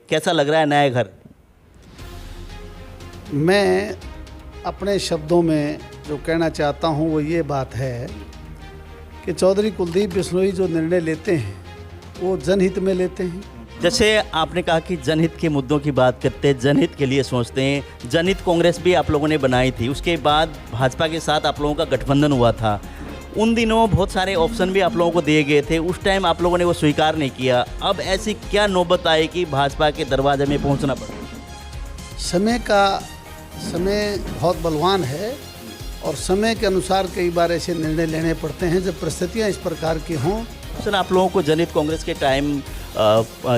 कैसा लग रहा है नया घर? मैं अपने शब्दों में जो कहना चाहता हूँ वो ये बात है कि चौधरी कुलदीप बिश्नोई जो निर्णय लेते हैं वो जनहित में लेते हैं। जैसे आपने कहा कि जनहित के मुद्दों की बात करते हैं, जनहित के लिए सोचते हैं। जनहित कांग्रेस भी आप लोगों ने बनाई थी, उसके बाद भाजपा के साथ आप लोगों का गठबंधन हुआ था। उन दिनों बहुत सारे ऑप्शन भी आप लोगों को दिए गए थे, उस टाइम आप लोगों ने वो स्वीकार नहीं किया। अब ऐसी क्या नौबत आई कि भाजपा के दरवाजे में पहुंचना पड़ा? समय बहुत बलवान है और समय के अनुसार कई बार ऐसे निर्णय लेने पड़ते हैं जब परिस्थितियां इस प्रकार की हों। सर, आप लोगों को जनहित कांग्रेस के टाइम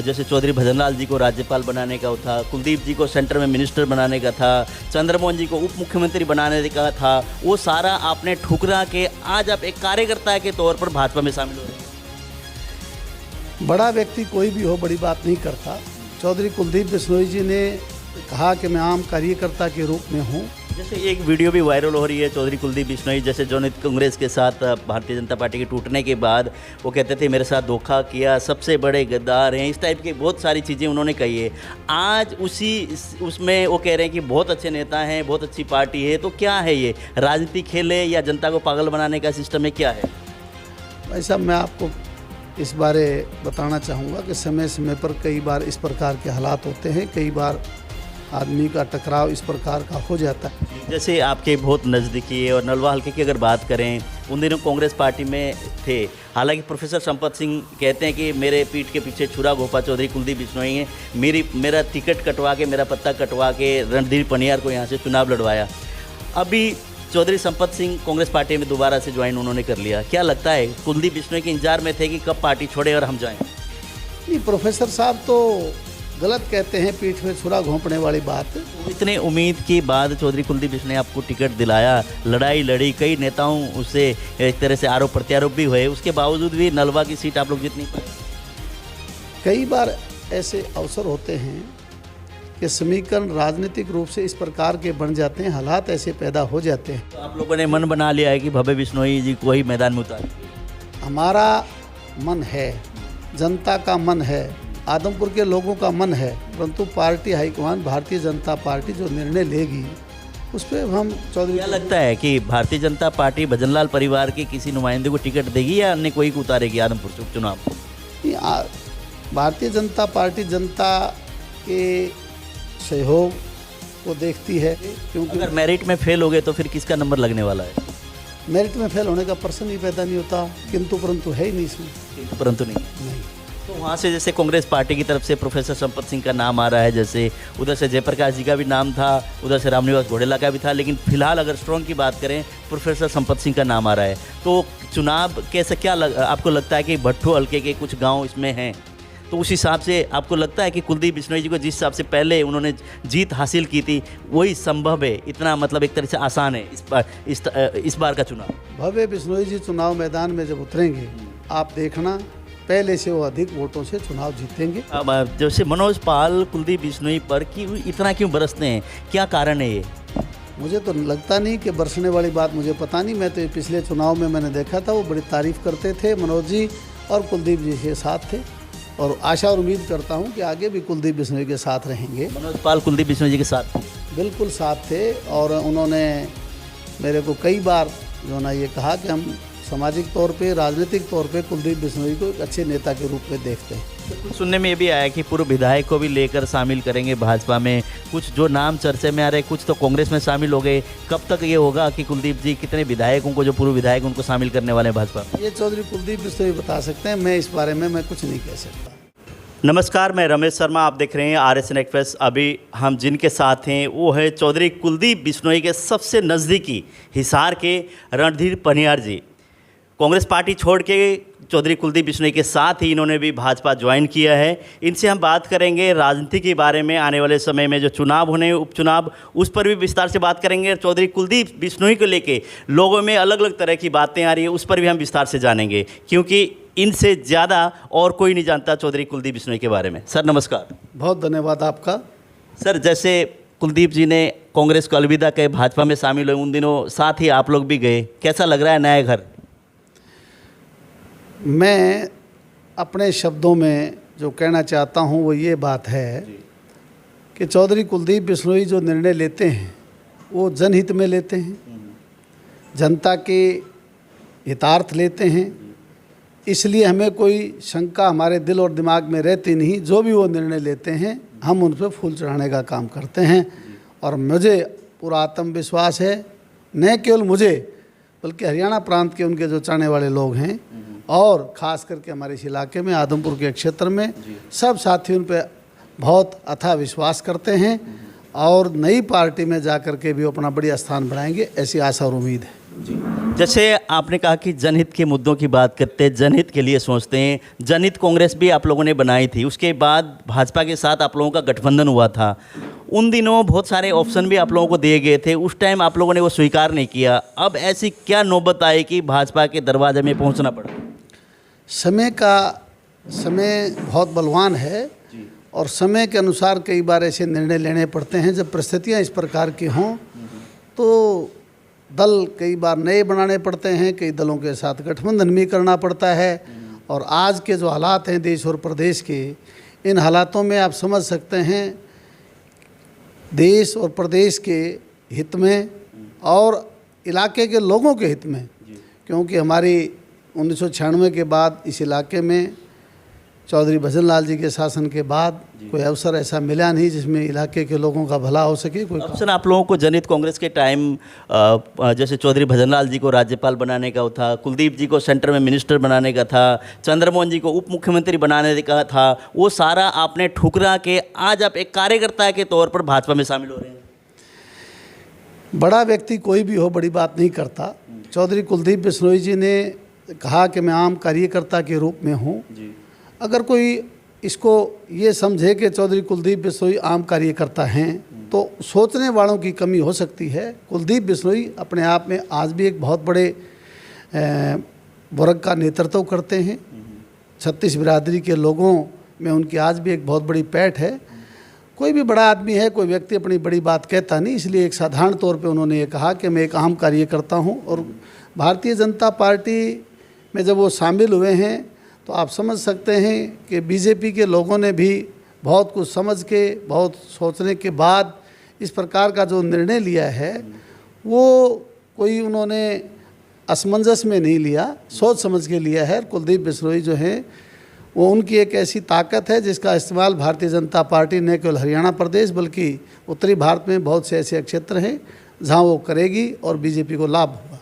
जैसे चौधरी भजनलाल जी को राज्यपाल बनाने का था, कुलदीप जी को सेंटर में मिनिस्टर बनाने का था, चंद्रमोहन जी को उप मुख्यमंत्री बनाने का था, वो सारा आपने ठुकरा के आज आप एक कार्यकर्ता के तौर पर भाजपा में शामिल हो रहे हैं। बड़ा व्यक्ति कोई भी हो बड़ी बात नहीं करता। चौधरी कुलदीप बिश्नोई जी ने कहा कि मैं आम कार्यकर्ता के रूप में हूँ। जैसे एक वीडियो भी वायरल हो रही है, चौधरी कुलदीप बिश्नोई जैसे जनहित कांग्रेस के साथ भारतीय जनता पार्टी के टूटने के बाद वो कहते थे मेरे साथ धोखा किया, सबसे बड़े गद्दार हैं, इस टाइप की बहुत सारी चीज़ें उन्होंने कही है। आज उसमें वो कह रहे हैं कि बहुत अच्छे नेता हैं, बहुत अच्छी पार्टी है। तो क्या है ये, राजनीति खेल है या जनता को पागल बनाने का सिस्टम है, क्या है? भाई साहब, मैं आपको इस बारे बताना चाहूँगा कि समय समय पर कई बार इस प्रकार के हालात होते हैं, कई बार आदमी का टकराव इस प्रकार का हो जाता है। जैसे आपके बहुत नज़दीकी है और नलवा हल्के की अगर बात करें, उन दिनों कांग्रेस पार्टी में थे। हालांकि प्रोफेसर संपत सिंह कहते हैं कि मेरे पीठ के पीछे छुरा घोपा चौधरी कुलदीप बिश्नोई हैं, मेरा टिकट कटवा के, मेरा पत्ता कटवा के रणधीर पनियार को यहाँ से चुनाव लड़वाया। अभी चौधरी संपत सिंह कांग्रेस पार्टी में दोबारा से ज्वाइन उन्होंने कर लिया। क्या लगता है, कुलदीप बिश्नोई के इंतजार में थे कि कब पार्टी छोड़े और हम जाएँ? नहीं, प्रोफेसर साहब तो गलत कहते हैं, पीठ में छुरा घोंपने वाली बात। इतने उम्मीद के बाद चौधरी कुलदीप बिश्नोई ने आपको टिकट दिलाया, लड़ाई लड़ी, कई नेताओं उससे एक तरह से आरोप प्रत्यारोप भी हुए, उसके बावजूद भी नलवा की सीट आप लोग जीत नहीं पाए। कई बार ऐसे अवसर होते हैं कि समीकरण राजनीतिक रूप से इस प्रकार के बन जाते हैं, हालात ऐसे पैदा हो जाते हैं। तो आप लोगों ने मन बना लिया है कि भव्य बिश्नोई जी को ही मैदान में उतार? हमारा मन है, जनता का मन है, आदमपुर के लोगों का मन है, परंतु party high command Bharatiya Janata party जो निर्णय लेगी उस पर हम चौधरी। क्या लगता है कि भारतीय जनता पार्टी भजनलाल परिवार के किसी नुमाइंदे को टिकट देगी या अन्य कोई को उतारेगी आदमपुर चुनाव? भारतीय जनता पार्टी जनता के सहयोग को देखती है, क्योंकि अगर मेरिट में फेल हो गए तो फिर किसका नंबर लगने वाला है? मेरिट में फेल होने का प्रश्न ही पैदा नहीं होता, किंतु परंतु है ही नहीं इसमें। परंतु नहीं। तो वहाँ से जैसे कांग्रेस पार्टी की तरफ से प्रोफेसर संपत सिंह का नाम आ रहा है, जैसे उधर से जयप्रकाश जी का भी नाम था, उधर से रामनिवास घोडेला का भी था, लेकिन फिलहाल अगर स्ट्रॉन्ग की बात करें प्रोफेसर संपत सिंह का नाम आ रहा है। तो चुनाव कैसे, आपको लगता है कि भट्टू हल्के के कुछ गांव इसमें हैं, तो उस हिसाब से आपको लगता है कि कुलदीप बिश्नोई जी को जिस हिसाब से पहले उन्होंने जीत हासिल की थी वही संभव है, इतना मतलब एक तरह से आसान है इस बार का चुनाव? भव्य बिश्नोई जी चुनाव मैदान में जब उतरेंगे, आप देखना पहले से वो अधिक वोटों से चुनाव जीतेंगे। अब जैसे मनोज पाल कुलदीप बिश्नोई पर इतना क्यों बरसते हैं, क्या कारण है ये? मुझे तो लगता नहीं कि बरसने वाली बात, मुझे पता नहीं। मैं तो पिछले चुनाव में मैंने देखा था, वो बड़ी तारीफ करते थे, मनोज जी और कुलदीप जी के साथ थे, और आशा और उम्मीद करता हूं कि आगे भी कुलदीप बिश्नोई के साथ रहेंगे। मनोज पाल कुलदीप बिश्नोई जी के साथ बिल्कुल साथ थे, और उन्होंने मेरे को कई बार जो ना ये कहा कि हम सामाजिक तौर पे, राजनीतिक तौर पे कुलदीप बिश्नोई को एक अच्छे नेता के रूप में देखते हैं। कुछ सुनने में ये भी आया कि पूर्व विधायक को भी लेकर शामिल करेंगे भाजपा में, कुछ जो नाम चर्चे में आ रहे, कुछ तो कांग्रेस में शामिल हो गए। कब तक ये होगा कि कुलदीप जी कितने विधायकों को, जो पूर्व विधायक उनको शामिल करने वाले हैं भाजपा में? ये चौधरी कुलदीप बिश्नोई बता सकते हैं, मैं इस बारे में मैं कुछ नहीं कह सकता। नमस्कार, मैं रमेश शर्मा, आप देख रहे हैं RSN एक्सप्रेस। अभी हम जिनके साथ हैं वो है चौधरी कुलदीप बिश्नोई के सबसे नज़दीकी हिसार के रणधीर पनियार जी। कांग्रेस पार्टी छोड़ के चौधरी कुलदीप बिश्नोई के साथ ही इन्होंने भी भाजपा ज्वाइन किया है। इनसे हम बात करेंगे राजनीति के बारे में, आने वाले समय में जो चुनाव होने, उपचुनाव, उस पर भी विस्तार से बात करेंगे। चौधरी कुलदीप बिश्नोई को लेके लोगों में अलग अलग तरह की बातें आ रही है, उस पर भी हम विस्तार से जानेंगे, क्योंकि इनसे ज़्यादा और कोई नहीं जानता चौधरी कुलदीप बिश्नोई के बारे में। सर नमस्कार। बहुत धन्यवाद आपका। सर, जैसे कुलदीप जी ने कांग्रेस को अलविदा कहे, भाजपा में शामिल हुए, उन दिनों साथ ही आप लोग भी गए, कैसा लग रहा है नया घर? मैं अपने शब्दों में जो कहना चाहता हूँ वो ये बात है कि चौधरी कुलदीप बिश्नोई जो निर्णय लेते हैं वो जनहित में लेते हैं, जनता के हितार्थ लेते हैं। इसलिए हमें कोई शंका हमारे दिल और दिमाग में रहती नहीं। जो भी वो निर्णय लेते हैं हम उन पर फूल चढ़ाने का काम करते हैं। और मुझे पूरा आत्मविश्वास है, न केवल मुझे बल्कि हरियाणा प्रांत के उनके जो चाहने वाले लोग हैं और ख़ास करके हमारे इस इलाके में आदमपुर के क्षेत्र में सब साथी उन पर बहुत अथाह विश्वास करते हैं और नई पार्टी में जाकर के भी अपना बढ़िया स्थान बनाएंगे, ऐसी आशा और उम्मीद है। जैसे आपने कहा कि जनहित के मुद्दों की बात करते हैं, जनहित के लिए सोचते हैं। जनहित कांग्रेस भी आप लोगों ने बनाई थी, उसके बाद भाजपा के साथ आप लोगों का गठबंधन हुआ था। उन दिनों बहुत सारे ऑप्शन भी आप लोगों को दिए गए थे, उस टाइम आप लोगों ने वो स्वीकार नहीं किया। अब ऐसी क्या नौबत आई कि भाजपा के दरवाजे में पहुंचना पड़ा? समय बहुत बलवान है और समय के अनुसार कई बार ऐसे निर्णय लेने पड़ते हैं। जब परिस्थितियाँ इस प्रकार की हों तो दल कई बार नए बनाने पड़ते हैं, कई दलों के साथ गठबंधन भी करना पड़ता है। और आज के जो हालात हैं देश और प्रदेश के, इन हालातों में आप समझ सकते हैं देश और प्रदेश के हित में और इलाके के लोगों के हित में, क्योंकि हमारी 1996 के बाद इस इलाके में चौधरी भजन लाल जी के शासन के बाद कोई अवसर ऐसा मिला नहीं जिसमें इलाके के लोगों का भला हो सके। कोई अवसर आप लोगों को जनहित कांग्रेस के टाइम जैसे चौधरी भजन लाल जी को राज्यपाल बनाने का था, कुलदीप जी को सेंटर में मिनिस्टर बनाने का था, चंद्रमोहन जी को उप मुख्यमंत्री बनाने का था, वो सारा आपने ठुकरा के आज आप एक कार्यकर्ता के तौर पर भाजपा में शामिल हो रहे हैं। बड़ा व्यक्ति कोई भी हो बड़ी बात नहीं करता। चौधरी कुलदीप बिश्नोई जी ने कहा कि मैं आम कार्यकर्ता के रूप में हूँ। अगर कोई इसको ये समझे कि चौधरी कुलदीप बिश्नोई आम कार्यकर्ता हैं तो सोचने वालों की कमी हो सकती है। कुलदीप बिश्नोई अपने आप में आज भी एक बहुत बड़े वर्ग का नेतृत्व करते हैं। 36 बिरादरी के लोगों में उनकी आज भी एक बहुत बड़ी पैठ है। कोई भी बड़ा आदमी है, कोई व्यक्ति अपनी बड़ी बात कहता नहीं, इसलिए एक साधारण तौर पे उन्होंने ये कहा कि मैं एक आम कार्यकर्ता हूँ। और भारतीय जनता पार्टी में जब वो शामिल हुए हैं तो आप समझ सकते हैं कि बीजेपी के लोगों ने भी बहुत कुछ समझ के, बहुत सोचने के बाद इस प्रकार का जो निर्णय लिया है वो कोई उन्होंने असमंजस में नहीं लिया, सोच समझ के लिया है। कुलदीप बिश्नोई जो हैं वो उनकी एक ऐसी ताकत है जिसका इस्तेमाल भारतीय जनता पार्टी न केवल हरियाणा प्रदेश बल्कि उत्तरी भारत में बहुत से ऐसे क्षेत्र हैं जहां वो करेगी और बीजेपी को लाभ होगा।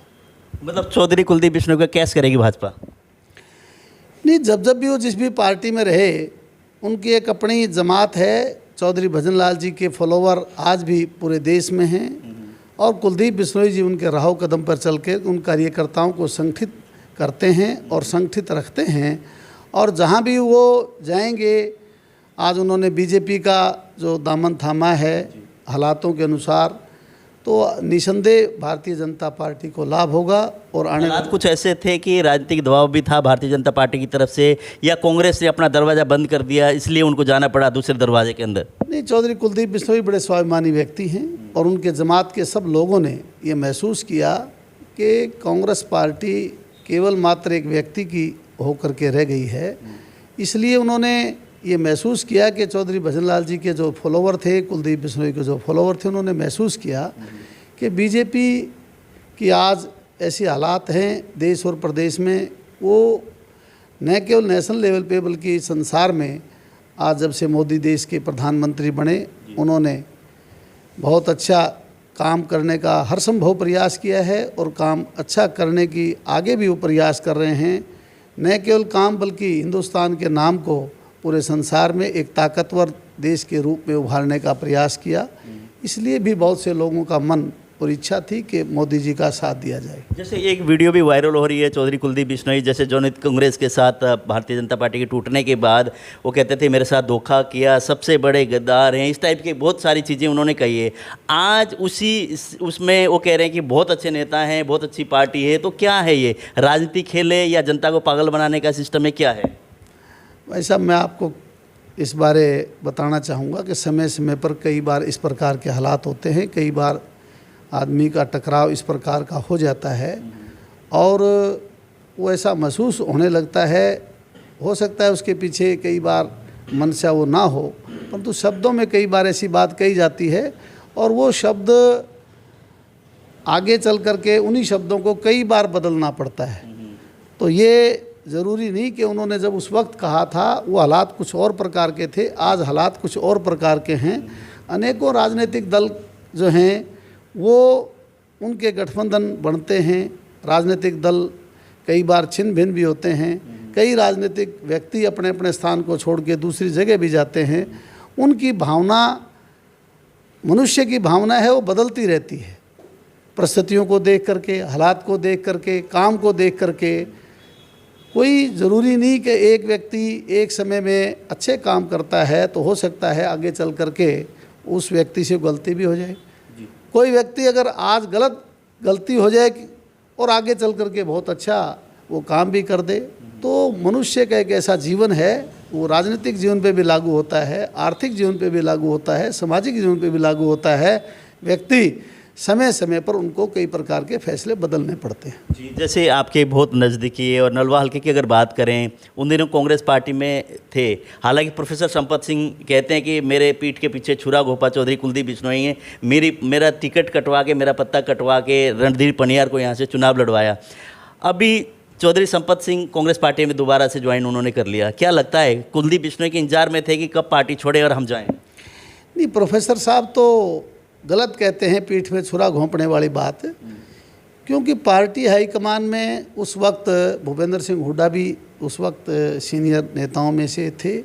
मतलब चौधरी कुलदीप बिश्नोई का कैस करेगी भाजपा? नहीं, जब भी वो जिस भी पार्टी में रहे उनकी एक अपनी जमात है। चौधरी भजन लाल जी के फॉलोवर आज भी पूरे देश में हैं और कुलदीप बिश्नोई जी उनके राहों कदम पर चल के उन कार्यकर्ताओं को संगठित करते हैं और संगठित रखते हैं। और जहाँ भी वो जाएंगे, आज उन्होंने बीजेपी का जो दामन थामा है हालातों के अनुसार, तो निसंदेह भारतीय जनता पार्टी को लाभ होगा। और आने हालात कुछ ऐसे थे कि राजनीतिक दबाव भी था भारतीय जनता पार्टी की तरफ से, या कांग्रेस ने अपना दरवाज़ा बंद कर दिया इसलिए उनको जाना पड़ा दूसरे दरवाजे के अंदर? नहीं, चौधरी कुलदीप बिश्नोई बड़े स्वाभिमानी व्यक्ति हैं और उनके जमात के सब लोगों ने ये महसूस किया कि कांग्रेस पार्टी केवल मात्र एक व्यक्ति की होकर के रह गई है। इसलिए उन्होंने ये महसूस किया कि चौधरी भजन लाल जी के जो फॉलोवर थे, कुलदीप बिश्नोई के जो फॉलोवर थे, उन्होंने महसूस किया कि बीजेपी की आज ऐसी हालात हैं देश और प्रदेश में, वो न केवल नेशनल लेवल पे बल्कि संसार में आज जब से मोदी देश के प्रधानमंत्री बने उन्होंने बहुत अच्छा काम करने का हर संभव प्रयास किया है और काम अच्छा करने की आगे भी वो प्रयास कर रहे हैं। न केवल काम बल्कि हिंदुस्तान के नाम को पूरे संसार में एक ताकतवर देश के रूप में उभारने का प्रयास किया। इसलिए भी बहुत से लोगों का मन और इच्छा थी कि मोदी जी का साथ दिया जाए। जैसे एक वीडियो भी वायरल हो रही है चौधरी कुलदीप बिश्नोई, जैसे जनहित कांग्रेस के साथ भारतीय जनता पार्टी के टूटने के बाद वो कहते थे मेरे साथ धोखा किया, सबसे बड़े गद्दार हैं, इस टाइप की बहुत सारी चीज़ें उन्होंने कही है। आज उसमें वो कह रहे हैं कि बहुत अच्छे नेता हैं, बहुत अच्छी पार्टी है। तो क्या है ये, राजनीति खेल है या जनता को पागल बनाने का सिस्टम है, क्या है? वैसा मैं आपको इस बारे बताना चाहूँगा कि समय समय पर कई बार इस प्रकार के हालात होते हैं, कई बार आदमी का टकराव इस प्रकार का हो जाता है और वो ऐसा महसूस होने लगता है। हो सकता है उसके पीछे कई बार मंशा वो ना हो, परंतु शब्दों में कई बार ऐसी बात कही जाती है और वो शब्द आगे चल कर के उन्हीं शब्दों को कई बार बदलना पड़ता है। तो ये ज़रूरी नहीं कि उन्होंने जब उस वक्त कहा था वो हालात कुछ और प्रकार के थे, आज हालात कुछ और प्रकार के हैं। अनेकों राजनीतिक दल जो हैं वो उनके गठबंधन बनते हैं, राजनीतिक दल कई बार छिन्न भिन्न भी होते हैं, कई राजनीतिक व्यक्ति अपने अपने स्थान को छोड़ के दूसरी जगह भी जाते हैं। उनकी भावना, मनुष्य की भावना है वो बदलती रहती है, परिस्थितियों को देख करके, हालात को देख करके, काम को देख करके। कोई ज़रूरी नहीं कि एक व्यक्ति एक समय में अच्छे काम करता है तो हो सकता है आगे चल करके उस व्यक्ति से गलती भी हो जाए। कोई व्यक्ति अगर आज गलती हो जाए और आगे चल करके बहुत अच्छा वो काम भी कर दे, तो मनुष्य का एक ऐसा जीवन है, वो राजनीतिक जीवन पे भी लागू होता है, आर्थिक जीवन पे भी लागू होता है, सामाजिक जीवन पे भी लागू होता है। व्यक्ति समय समय पर उनको कई प्रकार के फैसले बदलने पड़ते हैं। जी, जैसे आपके बहुत नज़दीकी है और नलवा हल्के की अगर बात करें, उन दिनों कांग्रेस पार्टी में थे। हालांकि प्रोफेसर संपत सिंह कहते हैं कि मेरे पीठ के पीछे छुरा घोपा चौधरी कुलदीप बिश्नोई हैं, मेरा टिकट कटवा के, मेरा पत्ता कटवा के रणधीर पनियार को यहाँ से चुनाव लड़वाया। अभी चौधरी संपत सिंह कांग्रेस पार्टी में दोबारा से ज्वाइन उन्होंने कर लिया। क्या लगता है कुलदीप बिश्नोई के इंतजार में थे कि कब पार्टी छोड़े और हम जाएँ? नहीं, प्रोफेसर साहब तो गलत कहते हैं पीठ में छुरा घोंपने वाली बात, क्योंकि पार्टी हाईकमान में उस वक्त भूपेंद्र सिंह हुड्डा भी उस वक्त सीनियर नेताओं में से थे,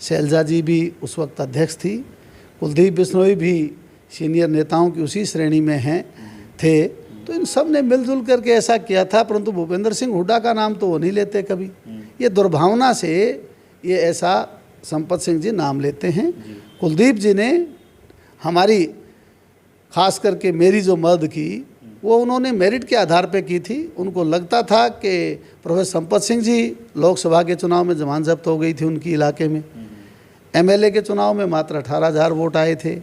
शैलजा जी भी उस वक्त अध्यक्ष थी, कुलदीप बिश्नोई भी सीनियर नेताओं की उसी श्रेणी में हैं थे। तो इन सब ने मिलजुल करके ऐसा किया था, परंतु भूपेंद्र सिंह हुड्डा का नाम तो वो नहीं लेते कभी। ये दुर्भावना से ये ऐसा संपत सिंह जी नाम लेते हैं। कुलदीप जी ने हमारी, खास करके मेरी जो मदद की वो उन्होंने मेरिट के आधार पे की थी। उनको लगता था कि प्रोफेसर संपत सिंह जी, लोकसभा के चुनाव में जमान जब्त हो गई थी उनकी इलाके में, एमएलए के चुनाव में मात्र 18,000 वोट आए थे।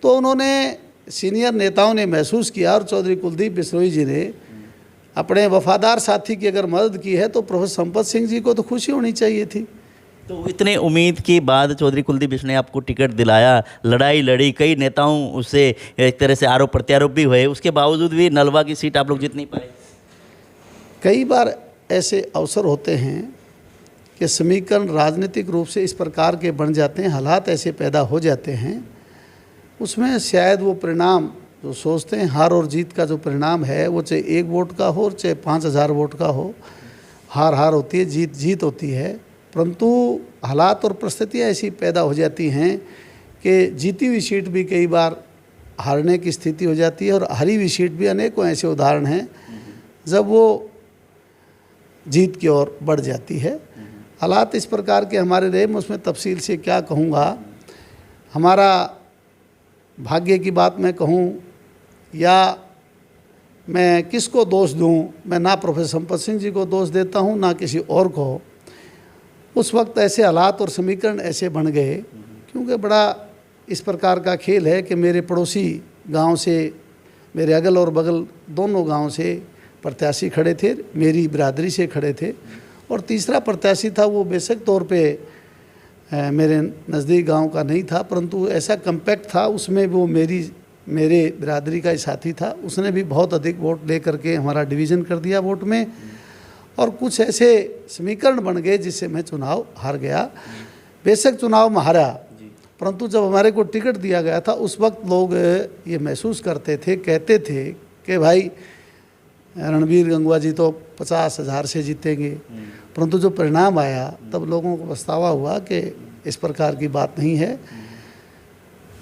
तो उन्होंने, सीनियर नेताओं ने महसूस किया और चौधरी कुलदीप बिश्नोई जी ने अपने वफादार साथी की अगर मदद की है तो प्रोफेसर संपत सिंह जी को तो खुशी होनी चाहिए थी। तो इतने उम्मीद के बाद चौधरी कुलदीप बिश्नोई आपको टिकट दिलाया, लड़ाई लड़ी, कई नेताओं उससे एक तरह से आरोप प्रत्यारोप भी हुए, उसके बावजूद भी नलवा की सीट आप लोग जीत नहीं पाए। कई बार ऐसे अवसर होते हैं कि समीकरण राजनीतिक रूप से इस प्रकार के बन जाते हैं, हालात ऐसे पैदा हो जाते हैं, उसमें शायद वो परिणाम जो सोचते हैं, हार और जीत का जो परिणाम है वो चाहे 1 वोट का हो और चाहे 5,000 वोट का हो, हार हार होती है, जीत जीत होती है। परंतु हालात और परिस्थितियाँ ऐसी पैदा हो जाती हैं कि जीती हुई सीट भी कई बार हारने की स्थिति हो जाती है और हारी हुई सीट भी अनेकों ऐसे उदाहरण हैं जब वो जीत की ओर बढ़ जाती है। हालात इस प्रकार के हमारे रहे, मैं उसमें तफसील से क्या कहूँगा। हमारा भाग्य की बात मैं कहूँ या मैं किसको दोष दूँ, मैं ना प्रोफेसर संपत सिंह जी को दोष देता हूँ ना किसी और को। उस वक्त ऐसे हालात और समीकरण ऐसे बन गए, क्योंकि बड़ा इस प्रकार का खेल है कि मेरे पड़ोसी गांव से, मेरे अगल और बगल दोनों गांव से प्रत्याशी खड़े थे, मेरी बिरादरी से खड़े थे, और तीसरा प्रत्याशी था वो बेशक तौर पे मेरे नज़दीक गांव का नहीं था, परंतु ऐसा कम्पैक्ट था, उसमें वो मेरे बिरादरी का ही साथी था। उसने भी बहुत अधिक वोट ले करके हमारा डिवीज़न कर दिया वोट में, और कुछ ऐसे समीकरण बन गए जिससे मैं चुनाव हार गया। बेशक चुनाव में हारा, परंतु जब हमारे को टिकट दिया गया था उस वक्त लोग ये महसूस करते थे, कहते थे कि भाई रणबीर गंगवा जी तो 50,000 से जीतेंगे, परंतु जो परिणाम आया तब लोगों को पछतावा हुआ कि इस प्रकार की बात नहीं है।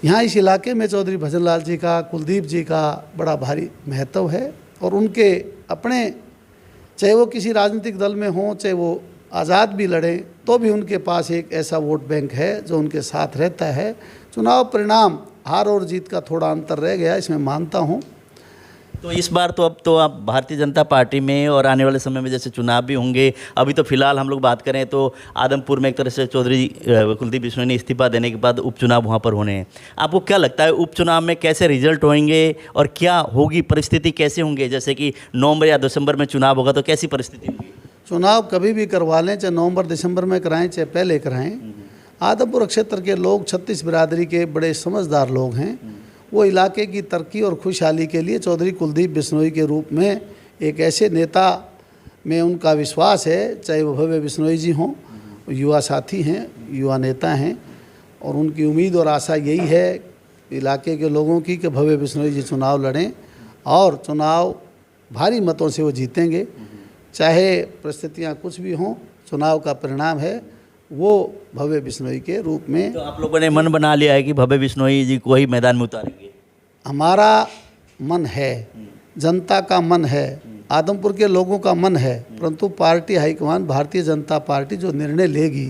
यहाँ इस इलाके में चौधरी भजनलाल जी का, कुलदीप जी का बड़ा भारी महत्व है, और उनके अपने, चाहे वो किसी राजनीतिक दल में हों, चाहे वो आज़ाद भी लड़ें, तो भी उनके पास एक ऐसा वोट बैंक है जो उनके साथ रहता है। चुनाव परिणाम हार और जीत का थोड़ा अंतर रह गया, इसमें मानता हूँ। तो इस बार तो अब तो आप भारतीय जनता पार्टी में, और आने वाले समय में जैसे चुनाव भी होंगे, अभी तो फिलहाल हम लोग बात करें तो आदमपुर में एक तरह से चौधरी कुलदीप बिश्नोई ने इस्तीफा देने के बाद उपचुनाव वहाँ पर होने हैं। आपको क्या लगता है उपचुनाव में कैसे रिजल्ट होंगे और क्या होगी, परिस्थिति कैसे होंगे? जैसे कि नवंबर या दिसंबर में चुनाव होगा तो कैसी परिस्थिति होगी? चुनाव कभी भी करवा लें, चाहे नवंबर दिसंबर में कराएं चाहे पहले कराएं, आदमपुर क्षेत्र के लोग 36 बिरादरी के बड़े समझदार लोग हैं। वो इलाके की तरक्की और खुशहाली के लिए चौधरी कुलदीप बिश्नोई के रूप में एक ऐसे नेता में उनका विश्वास है, चाहे वो भव्य बिश्नोई जी हों, युवा साथी हैं, युवा नेता हैं, और उनकी उम्मीद और आशा यही है इलाके के लोगों की कि भव्य बिश्नोई जी चुनाव लड़ें और चुनाव भारी मतों से वो जीतेंगे। चाहे परिस्थितियाँ कुछ भी हों, चुनाव का परिणाम है वो भव्य बिश्नोई के रूप में। तो आप लोगों ने मन बना लिया है कि भव्य बिश्नोई जी को ही मैदान में उतारेंगे? हमारा मन है, जनता का मन है, आदमपुर के लोगों का मन है, परंतु party high command Bharatiya Janata party जो निर्णय लेगी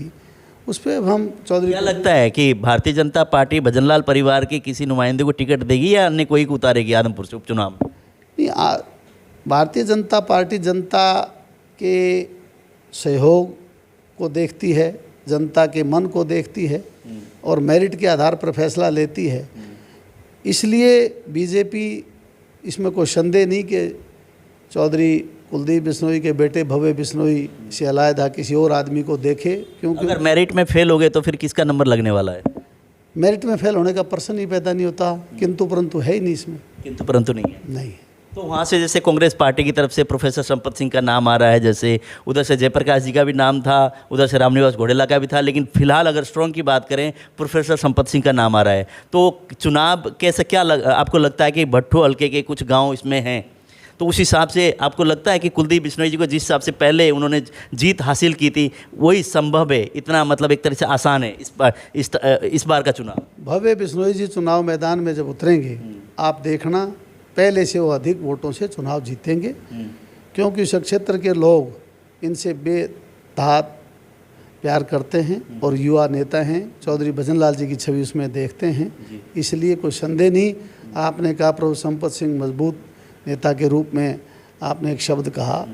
उस पर हम चौधरी। क्या लगता है कि भारतीय जनता पार्टी भजनलाल परिवार के किसी नुमाइंदे को टिकट देगी या अन्य कोई को उतारेगी आदमपुर से उपचुनाव में? नहीं, भारतीय जनता पार्टी जनता के सहयोग को देखती है, जनता के मन को देखती है और मेरिट के आधार पर फैसला लेती है। इसलिए बीजेपी इसमें कोई संदेह नहीं कि चौधरी कुलदीप बिश्नोई के बेटे भव्य बिश्नोई से अलग किसी और आदमी को देखे, क्योंकि अगर मेरिट में फेल हो गए तो फिर किसका नंबर लगने वाला है? मेरिट में फेल होने का प्रश्न ही पैदा नहीं होता, किंतु परंतु है ही नहीं इसमें। किंतु परंतु नहीं है। नहीं। तो वहाँ से जैसे कांग्रेस पार्टी की तरफ से प्रोफेसर संपत सिंह का नाम आ रहा है, जैसे उधर से जयप्रकाश जी का भी नाम था, उधर से रामनिवास घोडेला का भी था, लेकिन फिलहाल अगर स्ट्रॉन्ग की बात करें प्रोफेसर संपत सिंह का नाम आ रहा है। तो चुनाव कैसे आपको लगता है कि भट्टो हल्के के कुछ गांव इसमें हैं, तो उस हिसाब से आपको लगता है कि कुलदीप बिश्नोई जी को जिस हिसाब से पहले उन्होंने जीत हासिल की थी वही संभव है, इतना मतलब एक तरह से आसान है इस बार का चुनाव? भव्य बिश्नोई जी चुनाव मैदान में जब उतरेंगे आप देखना पहले से वो अधिक वोटों से चुनाव जीतेंगे, क्योंकि इस क्षेत्र के लोग इनसे बेतहात प्यार करते हैं और युवा नेता हैं, चौधरी भजनलाल जी की छवि उसमें देखते हैं। इसलिए कोई संदेह नहीं। आपने कहा प्रभु संपत सिंह मजबूत नेता के रूप में आपने एक शब्द कहा,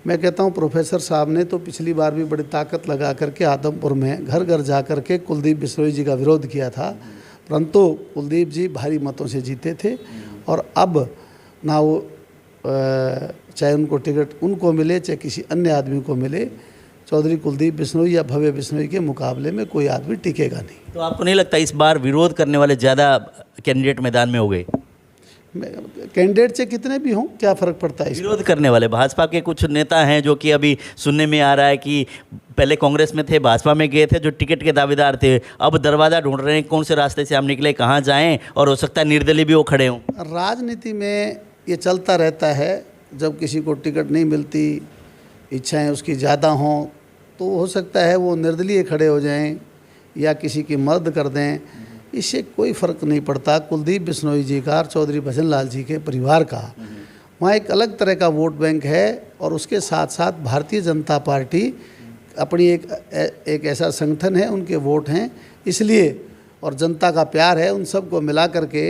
मैं कहता हूँ प्रोफेसर साहब ने तो पिछली बार भी बड़ी ताकत लगा करके आदमपुर में घर घर जा कर के कुलदीप बिश्नोई जी का विरोध किया था, परंतु कुलदीप जी भारी मतों से जीते थे। और अब ना वो चाहे उनको टिकट उनको मिले चाहे किसी अन्य आदमी को मिले, चौधरी कुलदीप बिश्नोई या भव्य बिश्नोई के मुकाबले में कोई आदमी टिकेगा नहीं। तो आपको नहीं लगता इस बार विरोध करने वाले ज़्यादा कैंडिडेट मैदान में हो गए? कैंडिडेट से कितने भी हों क्या फ़र्क पड़ता है? विरोध करने वाले भाजपा के कुछ नेता हैं जो कि अभी सुनने में आ रहा है कि पहले कांग्रेस में थे, भाजपा में गए थे, जो टिकट के दावेदार थे, अब दरवाज़ा ढूंढ रहे हैं कौन से रास्ते से हम निकले, कहाँ जाएं, और हो सकता है निर्दलीय भी वो खड़े हों। राजनीति में ये चलता रहता है, जब किसी को टिकट नहीं मिलती, इच्छाएं उसकी ज़्यादा हों, तो हो सकता है वो निर्दलीय खड़े हो जाएं या किसी की मदद कर दें। इससे कोई फ़र्क नहीं पड़ता। कुलदीप बिश्नोई जी का और चौधरी भजनलाल जी के परिवार का वहाँ एक अलग तरह का वोट बैंक है, और उसके साथ साथ भारतीय जनता पार्टी अपनी एक ऐसा संगठन है, उनके वोट हैं, इसलिए और जनता का प्यार है, उन सबको मिला करके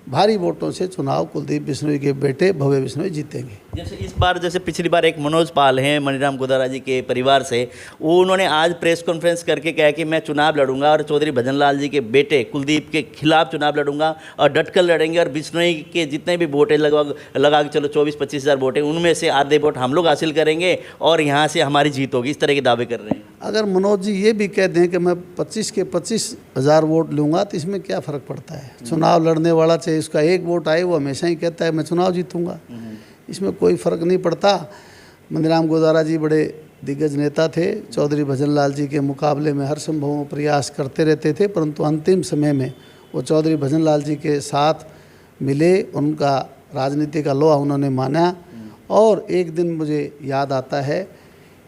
भारी वोटों से चुनाव कुलदीप बिश्नोई के बेटे भव्य बिश्नोई जीतेंगे। जैसे इस बार जैसे पिछली बार एक मनोज पाल हैं मणिराम गोदारा जी के परिवार से, वो उन्होंने आज प्रेस कॉन्फ्रेंस करके कहा कि मैं चुनाव लड़ूंगा और चौधरी भजनलाल जी के बेटे कुलदीप के खिलाफ चुनाव लड़ूंगा और डटकर लड़ेंगे, और बिश्नोई के जितने भी वोट है लगा के चलो 24-25 हज़ार वोट है, उनमें से आधे वोट हम लोग हासिल करेंगे और यहाँ से हमारी जीत होगी, इस तरह के दावे कर रहे हैं। अगर मनोज जी ये भी कह दें कि मैं 25 के 25 हज़ार वोट लूँगा तो इसमें क्या फ़र्क पड़ता है? चुनाव लड़ने वाला चाहे उसका एक वोट आए, वो हमेशा ही कहता है मैं चुनाव जीतूँगा, इसमें कोई फ़र्क नहीं पड़ता। मणिराम गोदारा जी बड़े दिग्गज नेता थे, चौधरी भजनलाल जी के मुकाबले में हर संभव प्रयास करते रहते थे, परंतु अंतिम समय में वो चौधरी भजनलाल जी के साथ मिले, उनका राजनीति का लोहा उन्होंने माना। और एक दिन मुझे याद आता है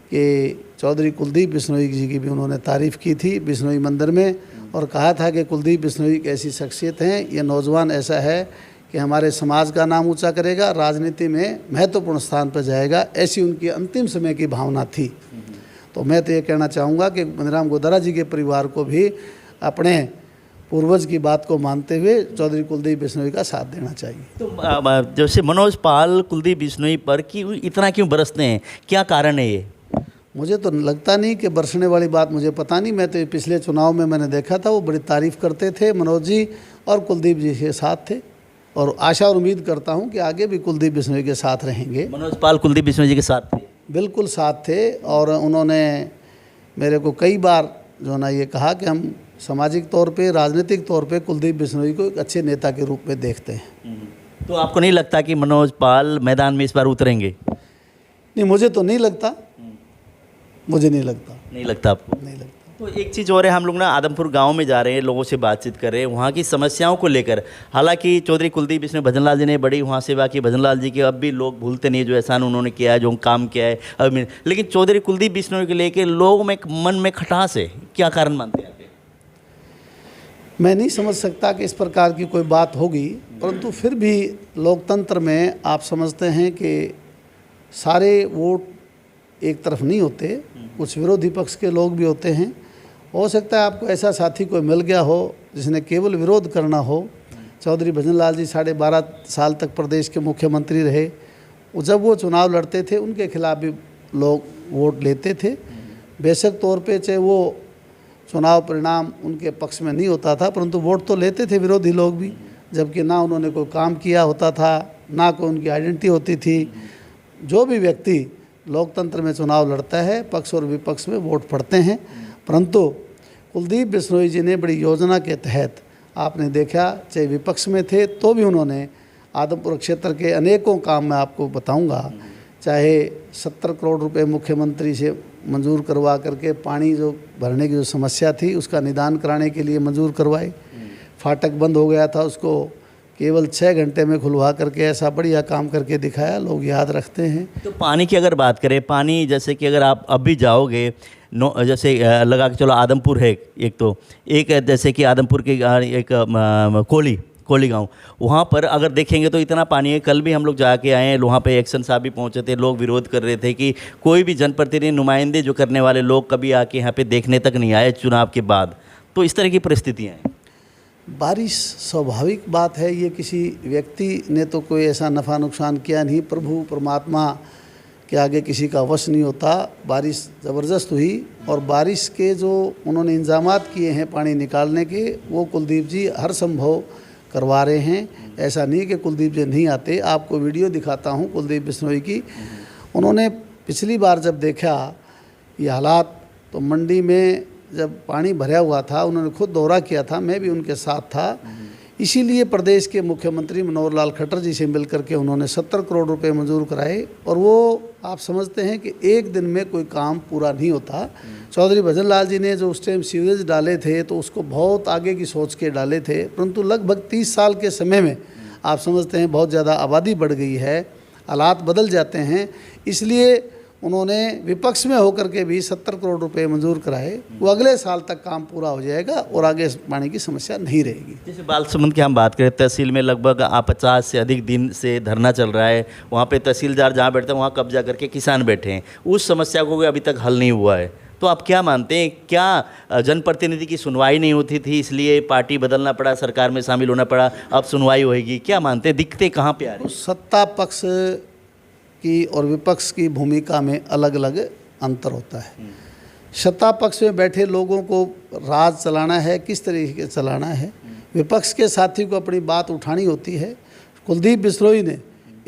कि चौधरी कुलदीप बिश्नोई जी की भी उन्होंने तारीफ़ की थी बिश्नोई मंदिर में, और कहा था कि कुलदीप बिश्नोई एक ऐसी शख्सियत हैं, ये नौजवान ऐसा है कि हमारे समाज का नाम ऊंचा करेगा, राजनीति में महत्वपूर्ण स्थान पर जाएगा, ऐसी उनकी अंतिम समय की भावना थी। तो मैं तो ये कहना चाहूँगा कि मणिराम गोदारा जी के परिवार को भी अपने पूर्वज की बात को मानते हुए चौधरी कुलदीप बिश्नोई का साथ देना चाहिए। तो जैसे मनोज पाल कुलदीप बिश्नोई पर इतना क्यों बरसते हैं, क्या कारण है ये? मुझे तो लगता नहीं कि बरसने वाली बात मुझे पता नहीं। मैं तो पिछले चुनाव में मैंने देखा था वो बड़ी तारीफ़ करते थे, मनोज जी और कुलदीप जी के साथ थे, और आशा और उम्मीद करता हूं कि आगे भी कुलदीप बिश्नोई के साथ रहेंगे। मनोज पाल कुलदीप बिश्नोई जी के साथ थे? बिल्कुल साथ थे, और उन्होंने मेरे को कई बार जो ना ये कहा कि हम सामाजिक तौर पे, राजनीतिक तौर पे कुलदीप बिश्नोई को एक अच्छे नेता के रूप में देखते हैं। तो आपको नहीं लगता कि मनोज पाल मैदान में इस बार उतरेंगे? नहीं, मुझे तो नहीं लगता, मुझे नहीं लगता, नहीं लगता आपको? नहीं लगता। तो एक चीज़ और है, हम लोग ना आदमपुर गांव में जा रहे हैं, लोगों से बातचीत कर रहे हैं वहाँ की समस्याओं को लेकर। हालांकि चौधरी कुलदीप बिश्नोई भजनलाल जी ने बड़ी वहाँ सेवा की, भजनलाल जी के अब भी लोग भूलते नहीं जो एहसान उन्होंने किया है, जो काम किया है अब में। लेकिन चौधरी कुलदीप बिश्नोई को लेकर लोगों में एक मन में खटास है, क्या कारण मानते हैं आप? मैं नहीं समझ सकता कि इस प्रकार की कोई बात होगी, परंतु फिर भी लोकतंत्र में आप समझते हैं कि सारे वोट एक तरफ नहीं होते, कुछ विरोधी पक्ष के लोग भी होते हैं। हो सकता है आपको ऐसा साथी कोई मिल गया हो जिसने केवल विरोध करना हो। चौधरी भजनलाल जी 12.5 साल तक प्रदेश के मुख्यमंत्री रहे। जब वो चुनाव लड़ते थे उनके खिलाफ भी लोग वोट लेते थे। बेशक तौर पे चाहे वो चुनाव परिणाम उनके पक्ष में नहीं होता था, परंतु वोट तो लेते थे विरोधी लोग भी, जबकि ना उन्होंने कोई काम किया होता था, ना कोई उनकी आइडेंटिटी होती थी। जो भी व्यक्ति लोकतंत्र में चुनाव लड़ता है, पक्ष और विपक्ष में वोट पड़ते हैं। परंतु कुलदीप बिश्नोई जी ने बड़ी योजना के तहत, आपने देखा चाहे विपक्ष में थे तो भी उन्होंने आदमपुर क्षेत्र के अनेकों काम मैं आपको बताऊंगा, चाहे 70 करोड़ रुपए मुख्यमंत्री से मंजूर करवा करके पानी जो भरने की जो समस्या थी उसका निदान कराने के लिए मंजूर करवाए। फाटक बंद हो गया था, उसको केवल 6 घंटे में खुलवा करके ऐसा बढ़िया काम करके दिखाया, लोग याद रखते हैं। तो पानी की अगर बात करें, पानी जैसे कि अगर आप अभी जाओगे जैसे लगा के चलो आदमपुर है एक, तो एक जैसे कि आदमपुर के एक कोली गांव, वहाँ पर अगर देखेंगे तो इतना पानी है। कल भी हम लोग जाके आए हैं, वहाँ पे एक्शन साहब भी पहुँचे थे, लोग विरोध कर रहे थे कि कोई भी जनप्रतिनिधि नुमाइंदे जो करने वाले लोग कभी आके यहाँ पे देखने तक नहीं आए चुनाव के बाद। तो इस तरह की परिस्थितियाँ हैं। बारिश स्वाभाविक बात है, ये किसी व्यक्ति ने तो कोई ऐसा नफ़ा नुकसान किया नहीं, प्रभु परमात्मा के आगे किसी का वश नहीं होता। बारिश ज़बरदस्त हुई और बारिश के जो उन्होंने इंतजामात किए हैं पानी निकालने के, वो कुलदीप जी हर संभव करवा रहे हैं। ऐसा नहीं कि कुलदीप जी नहीं आते। आपको वीडियो दिखाता हूँ कुलदीप बिश्नोई की। उन्होंने पिछली बार जब देखा ये हालात, तो मंडी में जब पानी भरा हुआ था, उन्होंने खुद दौरा किया था, मैं भी उनके साथ था। इसीलिए प्रदेश के मुख्यमंत्री मनोहर लाल खट्टर जी से मिलकर के उन्होंने 70 करोड़ रुपए मंजूर कराए। और वो आप समझते हैं कि एक दिन में कोई काम पूरा नहीं होता। चौधरी भजनलाल जी ने जो उस टाइम सीवरेज डाले थे तो उसको बहुत आगे की सोच के डाले थे, परंतु लगभग 30 साल के समय में आप समझते हैं बहुत ज़्यादा आबादी बढ़ गई है, हालात बदल जाते हैं। इसलिए उन्होंने विपक्ष में होकर के भी 70 करोड़ रुपए मंजूर कराए। वो अगले साल तक काम पूरा हो जाएगा और आगे पानी की समस्या नहीं रहेगी। जैसे बालसमुंद की हम बात करें, तहसील में लगभग 50 से अधिक दिन से धरना चल रहा है। वहाँ पे तहसीलदार जहाँ बैठते हैं वहाँ कब्जा करके किसान बैठे हैं, उस समस्या को अभी तक हल नहीं हुआ है। तो आप क्या मानते हैं, क्या जनप्रतिनिधि की सुनवाई नहीं होती थी इसलिए पार्टी बदलना पड़ा, सरकार में शामिल होना पड़ा, अब सुनवाई होएगी? क्या मानते हैं, दिक्कतें कहाँ पे आ रही? सत्ता पक्ष की और विपक्ष की भूमिका में अलग अलग अंतर होता है। सत्ता पक्ष में बैठे लोगों को राज चलाना है, किस तरीके से चलाना है, विपक्ष के साथी को अपनी बात उठानी होती है। कुलदीप बिश्नोई ने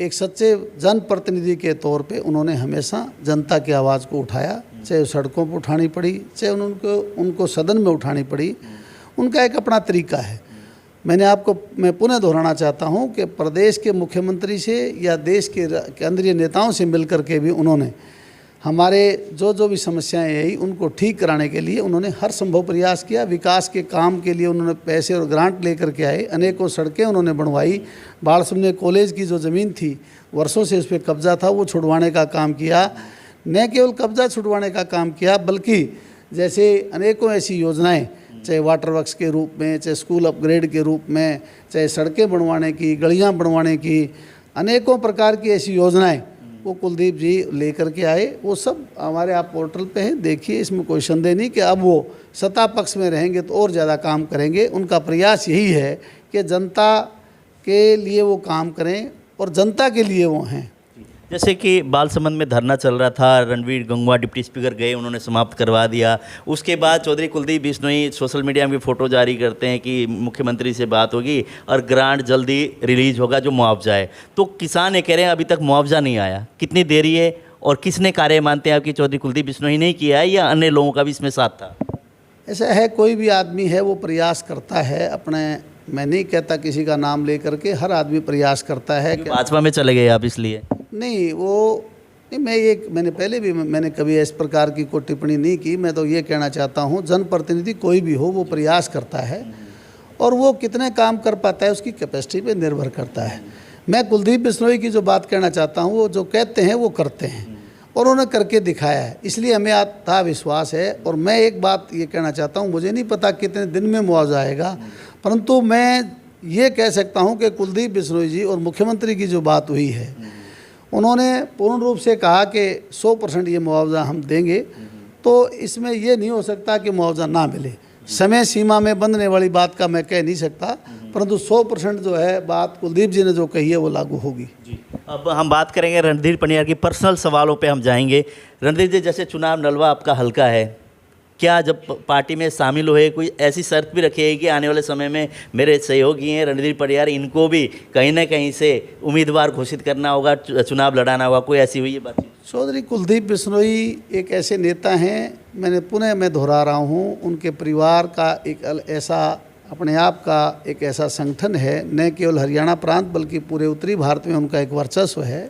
एक सच्चे जनप्रतिनिधि के तौर पे उन्होंने हमेशा जनता की आवाज़ को उठाया, चाहे सड़कों पर उठानी पड़ी, चाहे उनको सदन में उठानी पड़ी। उनका एक अपना तरीका है। मैं पुनः दोहराना चाहता हूं कि प्रदेश के मुख्यमंत्री से या देश के केंद्रीय नेताओं से मिलकर के भी उन्होंने हमारे जो भी समस्याएं आई उनको ठीक कराने के लिए उन्होंने हर संभव प्रयास किया। विकास के काम के लिए उन्होंने पैसे और ग्रांट लेकर के आए, अनेकों सड़कें उन्होंने बनवाई। बालसुमने कॉलेज की जो ज़मीन थी, वर्षों से उस पर कब्जा था, वो छुड़वाने का काम किया। न केवल कब्जा छुड़वाने का काम किया, बल्कि जैसे अनेकों ऐसी योजनाएं, चाहे वाटर वर्क्स के रूप में, चाहे स्कूल अपग्रेड के रूप में, चाहे सड़कें बनवाने की, गलियां बनवाने की, अनेकों प्रकार की ऐसी योजनाएं वो कुलदीप जी लेकर के आए। वो सब हमारे आप पोर्टल पे हैं, देखिए, इसमें कोई संदेह नहीं कि अब वो सत्ता पक्ष में रहेंगे तो और ज़्यादा काम करेंगे। उनका प्रयास यही है कि जनता के लिए वो काम करें और जनता के लिए वो हैं। जैसे कि बालसमंद में धरना चल रहा था, रणवीर गंगवा डिप्टी स्पीकर गए, उन्होंने समाप्त करवा दिया। उसके बाद चौधरी कुलदीप बिश्नोई सोशल मीडिया में फ़ोटो जारी करते हैं कि मुख्यमंत्री से बात होगी और ग्रांट जल्दी रिलीज होगा जो मुआवजा है। तो किसान ये कह रहे हैं अभी तक मुआवजा नहीं आया, कितनी देरी है और किसने कार्य मानते हैं आपकी चौधरी कुलदीप बिश्नोई नहीं किया है या अन्य लोगों का भी इसमें साथ था? ऐसा है, कोई भी आदमी है वो प्रयास करता है अपने, मैं नहीं कहता किसी का नाम लेकर के, हर आदमी प्रयास करता है कि भाजपा में चले गए आप इसलिए? नहीं, वो नहीं, मैंने पहले भी मैंने कभी इस प्रकार की कोई टिप्पणी नहीं की। मैं तो ये कहना चाहता हूँ, जनप्रतिनिधि कोई भी हो वो प्रयास करता है और वो कितने काम कर पाता है उसकी कैपेसिटी पे निर्भर करता है। मैं कुलदीप बिश्नोई की जो बात कहना चाहता हूँ, वो जो कहते हैं वो करते हैं और उन्होंने करके दिखाया है, इसलिए हमें आता विश्वास है। और मैं एक बात ये कहना चाहता हूँ, मुझे नहीं पता कितने दिन में मुआवजा आएगा, परंतु मैं ये कह सकता हूँ कि कुलदीप बिश्नोई जी और मुख्यमंत्री की जो बात हुई है, उन्होंने पूर्ण रूप से कहा कि 100% ये मुआवजा हम देंगे, तो इसमें ये नहीं हो सकता कि मुआवजा ना मिले। समय सीमा में बंधने वाली बात का मैं कह नहीं सकता, परंतु 100% जो है बात कुलदीप जी ने जो कही है वो लागू होगी। अब हम बात करेंगे रणधीर पनियर की पर्सनल सवालों पे हम जाएंगे। रणधीर जी, जैसे चुनाव नलवा आपका हल्का है, क्या जब पार्टी में शामिल हुए कोई ऐसी शर्त भी रखी है कि आने वाले समय में मेरे सहयोगी हैं रणधीर पनियर, इनको भी कहीं ना कहीं से उम्मीदवार घोषित करना होगा, चुनाव लड़ाना होगा, कोई ऐसी हुई है बातचीत? चौधरी कुलदीप बिश्नोई एक ऐसे नेता हैं, मैं दोहरा रहा हूँ, उनके परिवार का एक ऐसा अपने आप का एक ऐसा संगठन है, न केवल हरियाणा प्रांत बल्कि पूरे उत्तरी भारत में उनका एक वर्चस्व है।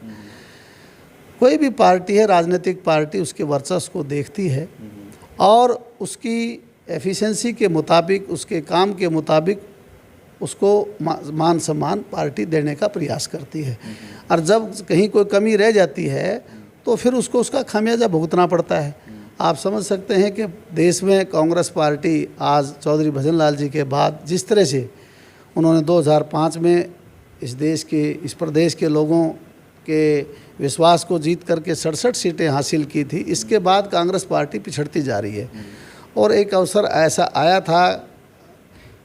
कोई भी पार्टी है, राजनीतिक पार्टी, उसके वर्चस्व को देखती है और उसकी एफिशिएंसी के मुताबिक, उसके काम के मुताबिक उसको मान सम्मान पार्टी देने का प्रयास करती है। और जब कहीं कोई कमी रह जाती है तो फिर उसको उसका खामियाजा भुगतना पड़ता है। आप समझ सकते हैं कि देश में कांग्रेस पार्टी आज चौधरी भजन लाल जी के बाद जिस तरह से उन्होंने 2005 में इस प्रदेश के लोगों के विश्वास को जीत करके 67 सीटें हासिल की थी, इसके बाद कांग्रेस पार्टी पिछड़ती जा रही है। और एक अवसर ऐसा आया था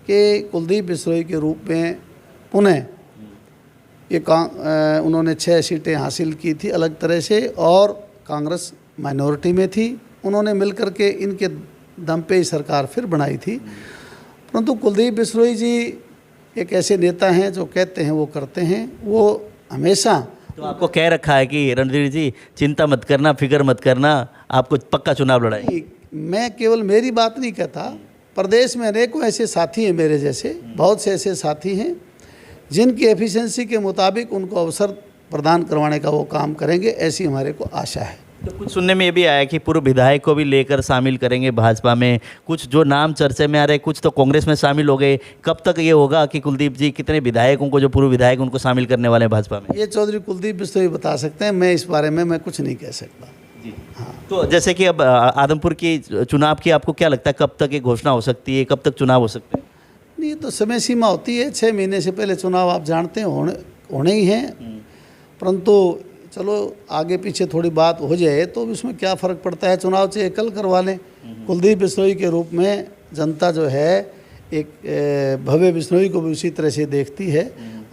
कि कुलदीप बिश्नोई के रूप में पुनः उन्होंने 6 सीटें हासिल की थी अलग तरह से, और कांग्रेस माइनॉरिटी में थी। उन्होंने मिलकर के इनके दम पे ही सरकार फिर बनाई थी। परंतु कुलदीप बिश्नोई जी एक ऐसे नेता हैं जो कहते हैं वो करते हैं। वो हमेशा तो आपको कह रखा है कि रणधीर जी चिंता मत करना, फिक्र मत करना, आपको पक्का चुनाव लड़ाएंगे? मैं केवल मेरी बात नहीं कहता, प्रदेश में अनेकों ऐसे साथी हैं मेरे जैसे, बहुत से ऐसे साथी हैं जिनकी एफिशिएंसी के मुताबिक उनको अवसर प्रदान करवाने का वो काम करेंगे, ऐसी हमारे को आशा है। तो कुछ सुनने में ये भी आया कि पूर्व विधायक को भी लेकर शामिल करेंगे भाजपा में, कुछ जो नाम चर्चे में आ रहे, कुछ तो कांग्रेस में शामिल हो गए। कब तक ये होगा कि कुलदीप जी कितने विधायकों को, जो पूर्व विधायक, उनको शामिल करने वाले हैं भाजपा में? ये चौधरी कुलदीप बिश्नोई बता सकते हैं, मैं इस बारे में मैं कुछ नहीं कह सकता जी। हाँ, तो जैसे कि अब आदमपुर की चुनाव की आपको क्या लगता है, कब तक ये घोषणा हो सकती है, कब तक चुनाव हो सकते हैं? नहीं, तो समय सीमा होती है, 6 महीने से पहले चुनाव आप जानते हैं होने ही हैं। परंतु चलो आगे पीछे थोड़ी बात हो जाए तो उसमें क्या फ़र्क पड़ता है, चुनाव चाहे कल करवा लें। कुलदीप बिश्नोई के रूप में जनता जो है एक भव्य बिश्नोई को भी उसी तरह से देखती है,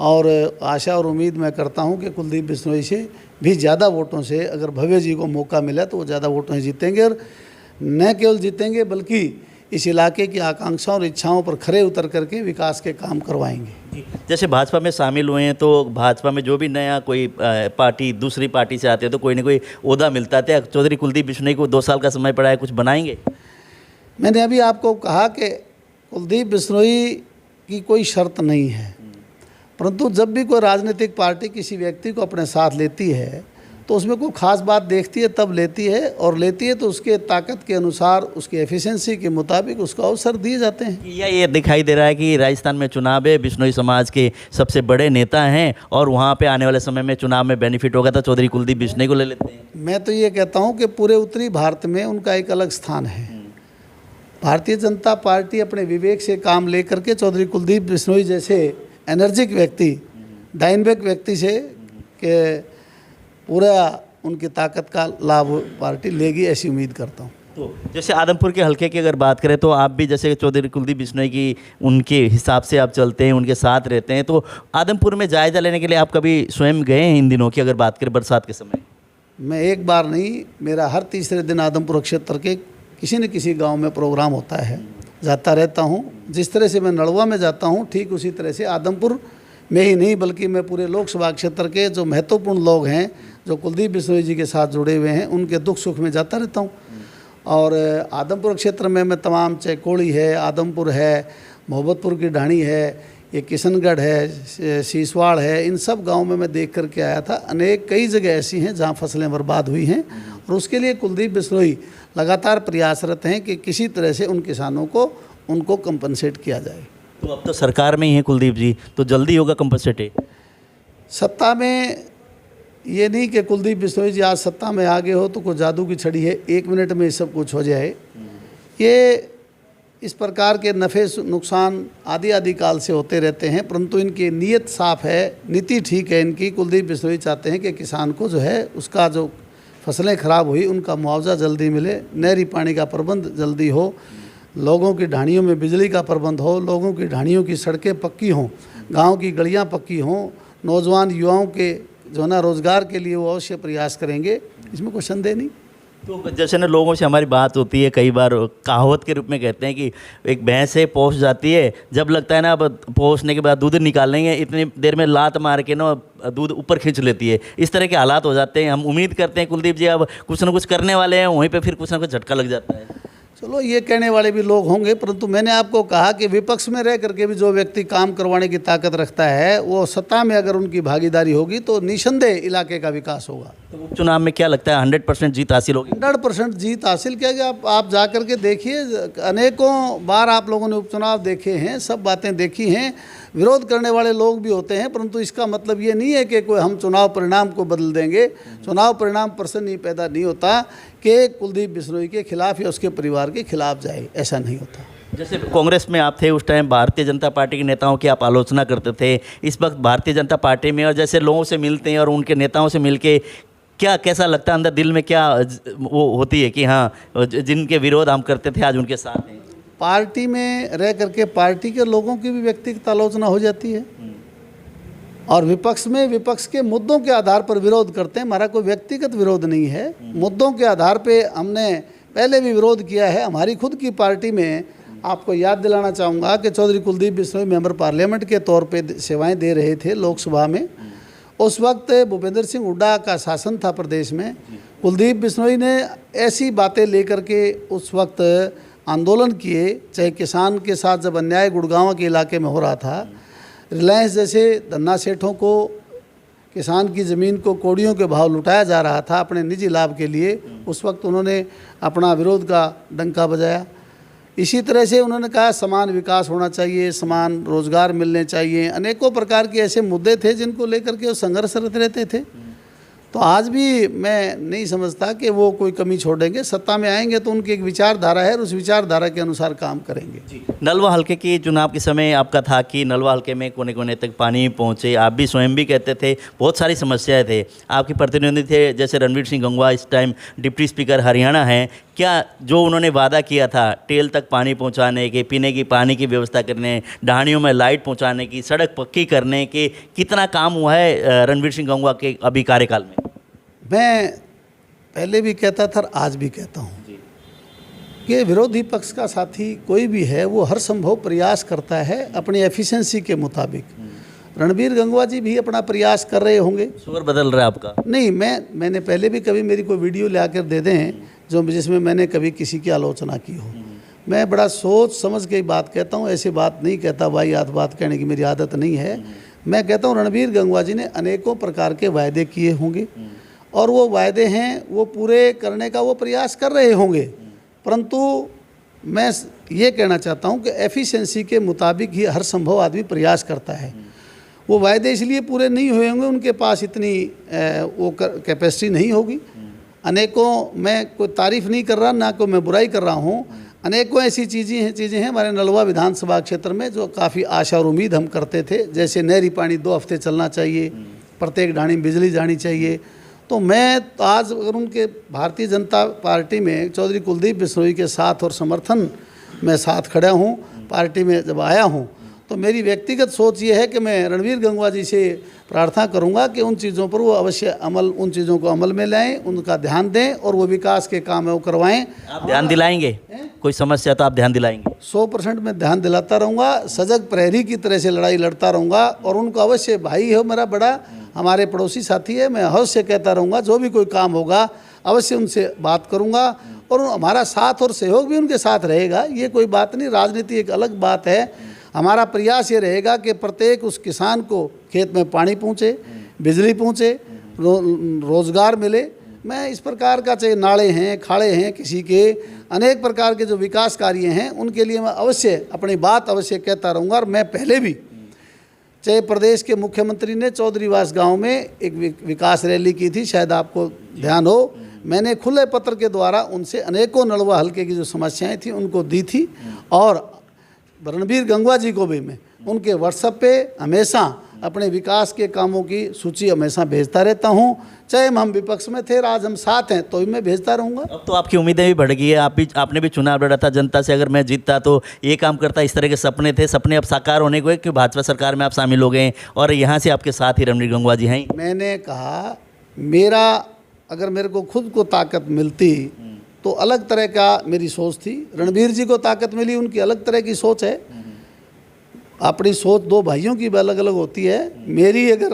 और आशा और उम्मीद मैं करता हूं कि कुलदीप बिश्नोई से भी ज़्यादा वोटों से अगर भव्य जी को मौका मिला तो वो ज़्यादा वोटों से जीतेंगे, और न केवल जीतेंगे बल्कि इस इलाके की आकांक्षाओं और इच्छाओं पर खरे उतर करके विकास के काम करवाएंगे। जैसे भाजपा में शामिल हुए हैं तो भाजपा में जो भी नया कोई पार्टी दूसरी पार्टी से आते हैं तो कोई ना कोई ओहदा मिलता है। चौधरी कुलदीप बिश्नोई को 2 साल का समय पड़ा है, कुछ बनाएंगे? मैंने अभी आपको कहा कि कुलदीप बिश्नोई की कोई शर्त नहीं है, परंतु जब भी कोई राजनीतिक पार्टी किसी व्यक्ति को अपने साथ लेती है तो उसमें कोई ख़ास बात देखती है तब लेती है, और लेती है तो उसके ताकत के अनुसार, उसकी एफिशिएंसी के मुताबिक उसको अवसर दिए जाते हैं। या ये दिखाई दे रहा है कि राजस्थान में चुनाव है, बिश्नोई समाज के सबसे बड़े नेता हैं और वहाँ पे आने वाले समय में चुनाव में बेनिफिट होगा तो चौधरी कुलदीप बिश्नोई को ले लेते हैं? मैं तो ये कहता हूँ कि पूरे उत्तरी भारत में उनका एक अलग स्थान है। भारतीय जनता पार्टी अपने विवेक से काम ले करके चौधरी कुलदीप बिश्नोई जैसे एनर्जिक व्यक्ति, डायनेमिक व्यक्ति से के पूरा उनकी ताकत का लाभ पार्टी लेगी, ऐसी उम्मीद करता हूँ। तो जैसे आदमपुर के हलके की अगर बात करें तो आप भी जैसे चौधरी कुलदीप बिश्नोई की उनके हिसाब से आप चलते हैं, उनके साथ रहते हैं, तो आदमपुर में जायज़ा लेने के लिए आप कभी स्वयं गए हैं इन दिनों की, अगर बात करें बरसात के समय? मैं एक बार नहीं, मेरा हर तीसरे दिन आदमपुर क्षेत्र के किसी न किसी गांव में प्रोग्राम होता है, जाता रहता हूं। जिस तरह से मैं नड़वा में जाता हूं, ठीक उसी तरह से आदमपुर में ही नहीं बल्कि मैं पूरे लोकसभा क्षेत्र के जो महत्वपूर्ण लोग हैं, जो कुलदीप बिश्नोई जी के साथ जुड़े हुए हैं, उनके दुख सुख में जाता रहता हूं। और आदमपुर क्षेत्र में मैं तमाम, चाहे कोड़ी है, आदमपुर है, मोहब्बतपुर की ढाणी है, ये किशनगढ़ है, सीसवाड़ है, इन सब गाँव में मैं देख करके आया था। कई जगह ऐसी हैं जहाँ फसलें बर्बाद हुई हैं और उसके लिए कुलदीप बिश्नोई लगातार प्रयासरत हैं कि किसी तरह से उन किसानों को उनको कंपनसेट किया जाए। तो अब तो सरकार में ही है कुलदीप जी, तो जल्दी होगा कंपनसेट? सत्ता में ये नहीं कि कुलदीप बिश्नोई जी आज सत्ता में आ गए हो तो कोई जादू की छड़ी है 1 मिनट में सब कुछ हो जाए। ये इस प्रकार के नफ़े नुकसान आदि काल से होते रहते हैं, परंतु इनकी नीयत साफ़ है, नीति ठीक है इनकी। कुलदीप बिश्नोई चाहते हैं कि किसान को जो है उसका जो फसलें ख़राब हुई उनका मुआवजा जल्दी मिले, नहरी पानी का प्रबंध जल्दी हो, लोगों की ढाणियों में बिजली का प्रबंध हो, लोगों की ढाणियों की सड़कें पक्की हों, गाँव की गलियाँ पक्की हों, नौजवान युवाओं के जो है ना रोज़गार के लिए वो अवश्य प्रयास करेंगे, इसमें कोई संदेह नहीं। तो जैसे ना लोगों से हमारी बात होती है, कई बार कहावत के रूप में कहते हैं कि एक भैंस है पहुँच जाती है, जब लगता है ना अब पहुँचने के बाद दूध निकालेंगे, इतनी देर में लात मार के ना दूध ऊपर खींच लेती है। इस तरह के हालात हो जाते हैं। हम उम्मीद करते हैं कुलदीप जी अब कुछ ना कुछ करने वाले हैं, वहीं पर फिर कुछ ना कुछ झटका लग जाता है। चलो ये कहने वाले भी लोग होंगे, परंतु मैंने आपको कहा कि विपक्ष में रह करके भी जो व्यक्ति काम करवाने की ताकत रखता है, वो सत्ता में अगर उनकी भागीदारी होगी तो निसंदेह इलाके का विकास होगा। तो उपचुनाव में क्या लगता है 100% जीत हासिल होगी? 100% जीत हासिल किया गया। आप जा करके देखिए, अनेकों बार आप लोगों ने उपचुनाव देखे हैं, सब बातें देखी हैं। विरोध करने वाले लोग भी होते हैं, परंतु इसका मतलब ये नहीं है कि कोई हम चुनाव परिणाम को बदल देंगे। चुनाव परिणाम प्रश्न पैदा नहीं होता कि कुलदीप बिश्नोई के खिलाफ या उसके परिवार के खिलाफ जाए, ऐसा नहीं होता। जैसे कांग्रेस में आप थे उस टाइम भारतीय जनता पार्टी के नेताओं की आप आलोचना करते थे, इस वक्त भारतीय जनता पार्टी में और जैसे लोगों से मिलते हैं और उनके नेताओं से मिलके क्या कैसा लगता है, अंदर दिल में क्या वो होती है कि हाँ जिनके विरोध हम करते थे आज उनके साथ हैं? पार्टी में रह करके पार्टी के लोगों की भी व्यक्तिगत आलोचना हो जाती है और विपक्ष में विपक्ष के मुद्दों के आधार पर विरोध करते हैं। हमारा कोई व्यक्तिगत विरोध नहीं है, मुद्दों के आधार पे हमने पहले भी विरोध किया है। हमारी खुद की पार्टी में आपको याद दिलाना चाहूँगा कि चौधरी कुलदीप बिश्नोई मेंबर पार्लियामेंट के तौर पे सेवाएं दे रहे थे लोकसभा में। उस वक्त भूपेंद्र सिंह हुड्डा का शासन था प्रदेश में। कुलदीप बिश्नोई ने ऐसी बातें लेकर के उस वक्त आंदोलन किए, चाहे किसान के साथ जब अन्याय गुड़गांव के इलाके में हो रहा था, रिलायंस जैसे धन्ना सेठों को किसान की ज़मीन को कौड़ियों के भाव लुटाया जा रहा था अपने निजी लाभ के लिए, उस वक्त उन्होंने अपना विरोध का डंका बजाया। इसी तरह से उन्होंने कहा समान विकास होना चाहिए, समान रोजगार मिलने चाहिए। अनेकों प्रकार के ऐसे मुद्दे थे जिनको लेकर के वो संघर्षरत रहते थे। तो आज भी मैं नहीं समझता कि वो कोई कमी छोड़ेंगे। सत्ता में आएंगे तो उनकी एक विचारधारा है और उस विचारधारा के अनुसार काम करेंगे। नलवा हल्के के चुनाव के समय आपका था कि नलवा हल्के में कोने कोने तक पानी पहुंचे, आप भी स्वयं भी कहते थे बहुत सारी समस्याएं थे। आपके प्रतिनिधि थे जैसे रणवीर सिंह गंगवा, इस टाइम डिप्टी स्पीकर हरियाणा हैं, क्या जो उन्होंने वादा किया था टेल तक पानी पहुंचाने के, पीने की पानी की व्यवस्था करने, ढाणियों में लाइट पहुंचाने की, सड़क पक्की करने के, कितना काम हुआ है रणवीर सिंह गंगवा के अभी कार्यकाल में? मैं पहले भी कहता था और आज भी कहता हूँ कि विरोधी पक्ष का साथी कोई भी है वो हर संभव प्रयास करता है अपनी एफिशिएंसी के मुताबिक। रणवीर गंगवा जी भी अपना प्रयास कर रहे होंगे। सुर बदल रहा है आपका? नहीं, मैंने पहले भी कभी मेरी कोई वीडियो ला कर दे दें जो जिसमें मैंने कभी किसी की आलोचना की हो। मैं बड़ा सोच समझ के बात कहता हूँ, ऐसी बात नहीं कहता भाई याद बात कहने की मेरी आदत नहीं है। मैं कहता हूँ रणवीर गंगवा जी ने अनेकों प्रकार के वायदे किए होंगे और वो वायदे हैं वो पूरे करने का वो प्रयास कर रहे होंगे, परंतु मैं ये कहना चाहता हूँ कि एफिशिएंसी के मुताबिक ही हर संभव आदमी प्रयास करता है। वो वायदे इसलिए पूरे नहीं हुए होंगे, उनके पास इतनी वो कैपेसिटी नहीं होगी। अनेकों, मैं कोई तारीफ़ नहीं कर रहा ना कोई मैं बुराई कर रहा हूँ, अनेकों ऐसी चीज़ें हैं हमारे नलवा विधानसभा क्षेत्र में जो काफ़ी आशा और उम्मीद हम करते थे। जैसे नहरी पानी 2 हफ्ते चलना चाहिए, प्रत्येक ढाणी में बिजली जानी चाहिए। तो मैं तो आज अगर उनके भारतीय जनता पार्टी में चौधरी कुलदीप बिश्नोई के साथ और समर्थन में साथ खड़ा हूँ, पार्टी में जब आया हूँ, तो मेरी व्यक्तिगत सोच ये है कि मैं रणवीर गंगवा जी से प्रार्थना करूंगा कि उन चीज़ों पर वो अवश्य उन चीज़ों को अमल में लाएं, उनका ध्यान दें और वो विकास के काम है वो करवाएं। आप ध्यान दिलाएंगे? कोई समस्या तो आप ध्यान दिलाएंगे? 100% मैं ध्यान दिलाता रहूँगा, सजग प्रहरी की तरह से लड़ाई लड़ता रहूँगा और उनको अवश्य, भाई है मेरा बड़ा, हमारे पड़ोसी साथी है, मैं अवश्य कहता रहूँगा जो भी कोई काम होगा अवश्य उनसे बात करूंगा और हमारा साथ और सहयोग भी उनके साथ रहेगा। ये कोई बात नहीं, राजनीति एक अलग बात है। हमारा प्रयास ये रहेगा कि प्रत्येक उस किसान को खेत में पानी पहुँचे, बिजली पहुँचे, रोज़गार मिले। मैं इस प्रकार का, चाहे नाले हैं, खाड़े हैं, किसी के अनेक प्रकार के जो विकास कार्य हैं उनके लिए मैं अवश्य अपनी बात अवश्य कहता रहूँगा। और मैं पहले भी, चाहे प्रदेश के मुख्यमंत्री ने चौधरीवास गांव में एक विकास रैली की थी, शायद आपको ध्यान हो, मैंने खुले पत्र के द्वारा उनसे अनेकों नलवा हल्के की जो समस्याएं थी उनको दी थी। और रणबीर गंगवा जी को भी मैं उनके व्हाट्सएप पे हमेशा अपने विकास के कामों की सूची हमेशा भेजता रहता हूं। चाहे हम विपक्ष में थे, आज हम साथ हैं, तो भी मैं भेजता रहूँगा। अब तो आपकी उम्मीदें भी बढ़ गई है। आपने भी चुनाव लड़ा था जनता से, अगर मैं जीतता तो ये काम करता, इस तरह के सपने थे, सपने अब साकार होने को है कि भाजपा सरकार में आप शामिल हो गए हैं और यहाँ से आपके साथ ही रणबीर गंगवा जी हैं। मैंने कहा, अगर मेरे को खुद को ताकत मिलती तो अलग तरह का मेरी सोच थी। रणबीर जी को ताकत मिली, उनकी अलग तरह की सोच है। अपनी सोच दो भाइयों की भी अलग अलग होती है।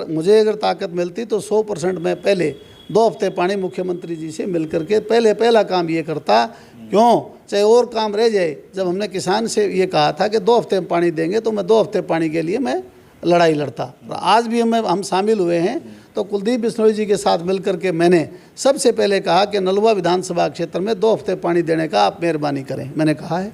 मुझे अगर ताकत मिलती तो 100% मैं पहले 2 हफ्ते पानी मुख्यमंत्री जी से मिल करके पहला काम ये करता। क्यों, चाहे और काम रह जाए। जब हमने किसान से ये कहा था कि 2 हफ्ते में पानी देंगे, तो मैं 2 हफ्ते पानी के लिए मैं लड़ाई लड़ता। आज भी हम शामिल हुए हैं, तो कुलदीप बिश्नोई जी के साथ मिलकर के मैंने सबसे पहले कहा कि नलवा विधानसभा क्षेत्र में 2 हफ्ते पानी देने का आप मेहरबानी करें, मैंने कहा है।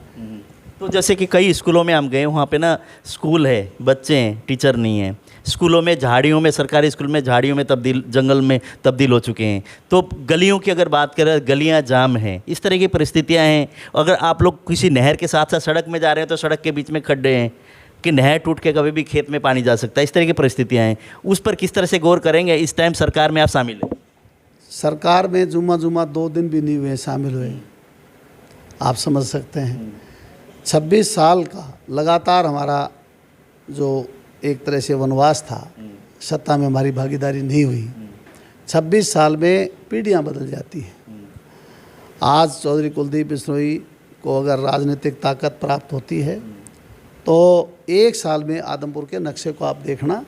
तो जैसे कि कई स्कूलों में हम गए, वहाँ पे ना स्कूल है, बच्चे हैं, टीचर नहीं है। स्कूलों में झाड़ियों में, सरकारी स्कूल में झाड़ियों में जंगल में तब्दील हो चुके हैं। तो गलियों की अगर बात करें, गलियाँ जाम हैं, इस तरह की परिस्थितियाँ हैं। अगर आप लोग किसी नहर के साथ साथ सड़क में जा रहे हैं तो सड़क के बीच में खड्डे हैं कि नहर टूट के कभी भी खेत में पानी जा सकता है, इस तरह की परिस्थितियाँ हैं। उस पर किस तरह से गौर करेंगे? इस टाइम सरकार में आप शामिल हैं। सरकार में जुम्मा 2 दिन भी नहीं हुए शामिल हुए, आप समझ सकते हैं। 26 साल का लगातार हमारा जो एक तरह से वनवास था, सत्ता में हमारी भागीदारी नहीं हुई। 26 साल में पीढ़ियां बदल जाती हैं। आज चौधरी कुलदीप बिश्नोई को अगर राजनीतिक ताकत प्राप्त होती है तो 1 साल में आदमपुर के नक्शे को आप देखना।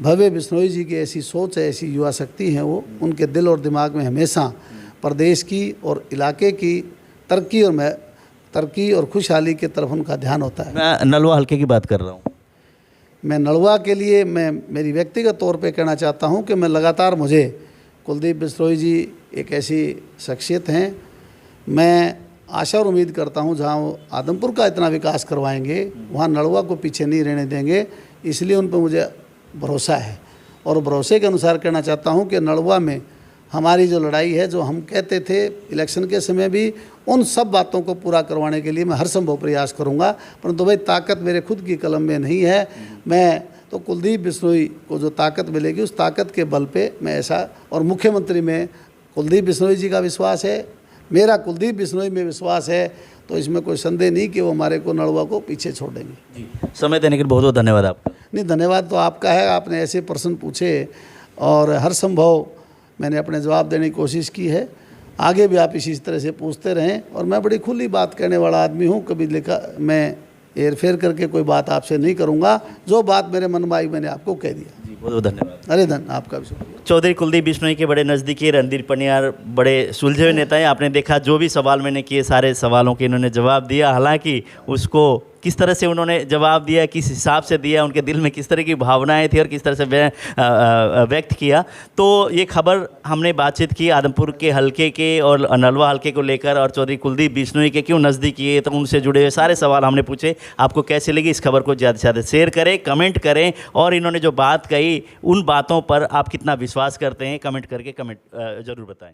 भव्य बिश्नोई जी की ऐसी सोच है, ऐसी युवा शक्ति है, वो उनके दिल और दिमाग में हमेशा प्रदेश की और इलाके की तरक्की और खुशहाली की तरफ उनका ध्यान होता है। मैं नलवा हल्के की बात कर रहा हूँ। मैं नलवा के लिए मेरी व्यक्तिगत तौर पे कहना चाहता हूँ कि मैं लगातार, मुझे कुलदीप बिश्नोई जी एक ऐसी शख्सियत हैं, मैं आशा और उम्मीद करता हूँ जहाँ वो आदमपुर का इतना विकास करवाएंगे, वहाँ नलवा को पीछे नहीं रहने देंगे। इसलिए उन पर मुझे भरोसा है और भरोसे के अनुसार कहना चाहता हूँ कि नलवा में हमारी जो लड़ाई है, जो हम कहते थे इलेक्शन के समय भी, उन सब बातों को पूरा करवाने के लिए मैं हर संभव प्रयास करूंगा। परंतु भाई, ताकत मेरे खुद की कलम में नहीं है। मैं तो कुलदीप बिश्नोई को जो ताकत मिलेगी, उस ताकत के बल पे मैं ऐसा, और मुख्यमंत्री में कुलदीप बिश्नोई जी का विश्वास है, मेरा कुलदीप बिश्नोई में विश्वास है, तो इसमें कोई संदेह नहीं कि वो हमारे को नलवा को पीछे छोड़ देंगे। समय देने के लिए बहुत बहुत धन्यवाद आपका। नहीं, धन्यवाद तो आपका है, आपने ऐसे प्रश्न पूछे और हर संभव मैंने अपने जवाब देने की कोशिश की है। आगे भी आप इसी तरह से पूछते रहें। और मैं बड़ी खुली बात कहने वाला आदमी हूँ, कभी मैं हेर-फेर करके कोई बात आपसे नहीं करूँगा। जो बात मेरे मन में आई मैंने आपको कह दिया। जी, बहुत बहुत धन्यवाद। अरे आपका भी शुक्रिया। चौधरी कुलदीप बिश्नोई के बड़े नज़दीकी रणधीर पनियार बड़े सुलझे हुए नेता हैं। आपने देखा जो भी सवाल मैंने किए, सारे सवालों के इन्होंने जवाब दिया। हालांकि उसको किस तरह से उन्होंने जवाब दिया, किस हिसाब से दिया, उनके दिल में किस तरह की भावनाएं थी और किस तरह से व्यक्त किया, तो ये खबर हमने बातचीत की आदमपुर के हलके के और नलवा हलके को लेकर, और चौधरी कुलदीप बिश्नोई के क्यों नज़दीकी है, तो उनसे जुड़े हुए सारे सवाल हमने पूछे। आपको कैसी लगी इस खबर को ज़्यादा से ज़्यादा शेयर करें, कमेंट करें, और इन्होंने जो बात कही उन बातों पर आप कितना विश्वास करते हैं कमेंट करके ज़रूर बताएं।